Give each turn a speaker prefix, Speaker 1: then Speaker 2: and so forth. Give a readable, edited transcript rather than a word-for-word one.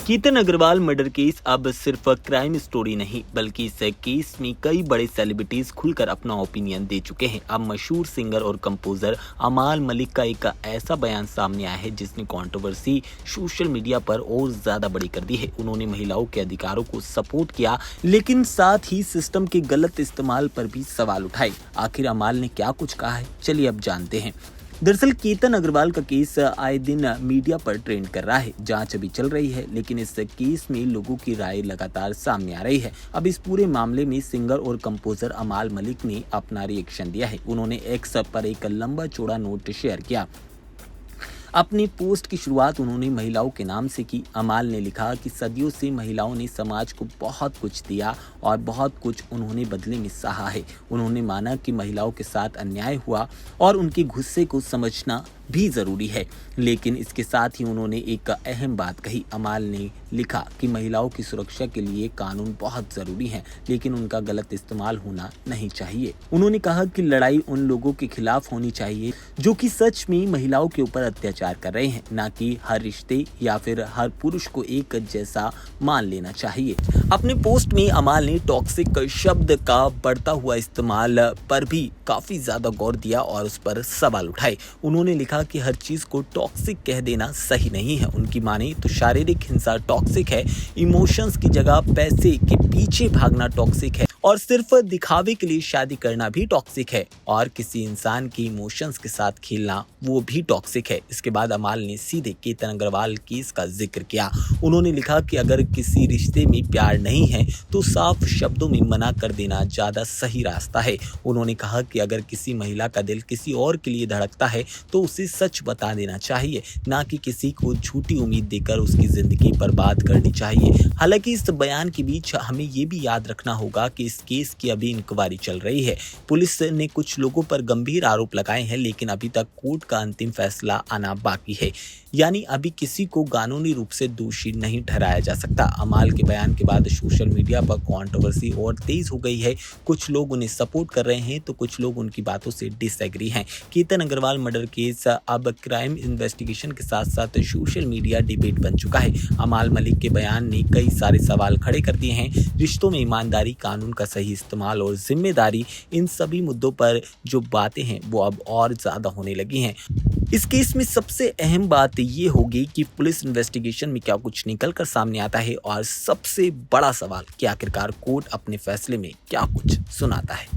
Speaker 1: Ketan Agarwal murder case अब सिर्फ crime story नहीं बल्कि इस केस में कई बड़े सेलिब्रिटीज खुलकर अपना ओपिनियन दे चुके हैं। अब मशहूर सिंगर और कंपोजर अमाल मलिक का एक ऐसा बयान सामने आया है जिसने कंट्रोवर्सी सोशल मीडिया पर और ज्यादा बड़ी कर दी है। उन्होंने महिलाओं के अधिकारों को सपोर्ट किया लेकिन साथ ही सिस्टम के गलत इस्तेमाल पर भी सवाल उठाए। आखिर अमाल ने क्या कुछ कहा है, चलिए अब जानते हैं। दरअसल केतन अग्रवाल का केस आए दिन मीडिया पर ट्रेंड कर रहा है। जांच अभी चल रही है लेकिन इस केस में लोगों की राय लगातार सामने आ रही है। अब इस पूरे मामले में सिंगर और कंपोजर अमाल मलिक ने अपना रिएक्शन दिया है। उन्होंने एक्स पर एक लंबा चौड़ा नोट शेयर किया। अपनी पोस्ट की शुरुआत उन्होंने महिलाओं के नाम से की। अमाल ने लिखा कि सदियों से महिलाओं ने समाज को बहुत कुछ दिया और बहुत कुछ उन्होंने बदले में सहा है। उन्होंने माना कि महिलाओं के साथ अन्याय हुआ और उनके गुस्से को समझना भी जरूरी है, लेकिन इसके साथ ही उन्होंने एक अहम बात कही। अमाल ने लिखा कि महिलाओं की सुरक्षा के लिए कानून बहुत जरूरी है लेकिन उनका गलत इस्तेमाल होना नहीं चाहिए। उन्होंने कहा कि लड़ाई उन लोगों के खिलाफ होनी चाहिए जो कि सच में महिलाओं के ऊपर अत्याचार कर रहे हैं, ना कि हर रिश्ते या फिर हर पुरुष को एक जैसा मान लेना चाहिए। अपने पोस्ट में अमाल ने टॉक्सिक शब्द का बढ़ता हुआ इस्तेमाल पर भी काफी ज्यादा गौर दिया और उस पर सवाल उठाए। उन्होंने लिखा कि हर चीज को टॉक्सिक कह देना सही नहीं है। उनकी माने तो शारीरिक हिंसा टॉक्सिक है, इमोशंस की जगह पैसे के पीछे भागना टॉक्सिक है और सिर्फ दिखावे के लिए शादी करना भी टॉक्सिक है और किसी इंसान की इमोशंस के साथ खेलना वो भी टॉक्सिक है। इसके बाद अमाल ने सीधे केतन अग्रवाल केस का जिक्र किया। उन्होंने लिखा कि अगर किसी रिश्ते में प्यार नहीं है तो साफ शब्दों में मना कर देना ज्यादा सही रास्ता है। उन्होंने कहा कि अगर किसी महिला का दिल किसी और के लिए धड़कता है तो उसे सच बता देना चाहिए, ना कि किसी को झूठी उम्मीद देकर उसकी जिंदगी बर्बाद करनी चाहिए। हालांकि इस बयान के बीच हमें ये भी याद रखना होगा कि इस केस की अभी इंक्वायरी चल रही है। पुलिस ने कुछ लोगों पर गंभीर आरोप लगाए हैं लेकिन अभी तक कोर्ट का अंतिम फैसला आना बाकी है, यानी अभी किसी को कानूनी रूप से दोषी नहीं ठहराया जा सकता। अमाल के बयान के बाद सोशल मीडिया पर कंट्रोवर्सी और तेज हो गई है। कुछ लोग उन्हें सपोर्ट कर रहे हैं तो कुछ लोग उनकी बातों से डिसएग्री हैं। केतन अग्रवाल मर्डर केस अब क्राइम इन्वेस्टिगेशन के साथ साथ सोशल मीडिया डिबेट बन चुका है। अमाल मलिक के बयान ने कई सारे सवाल खड़े कर दिए हैं। रिश्तों में ईमानदारी, कानून का सही इस्तेमाल और जिम्मेदारी, इन सभी मुद्दों पर जो बातें हैं वो अब और ज्यादा होने लगी हैं। इस केस में सबसे अहम बात ये होगी कि पुलिस इन्वेस्टिगेशन में क्या कुछ निकल कर सामने आता है और सबसे बड़ा सवाल कि आखिरकार कोर्ट अपने फैसले में क्या कुछ सुनाता है।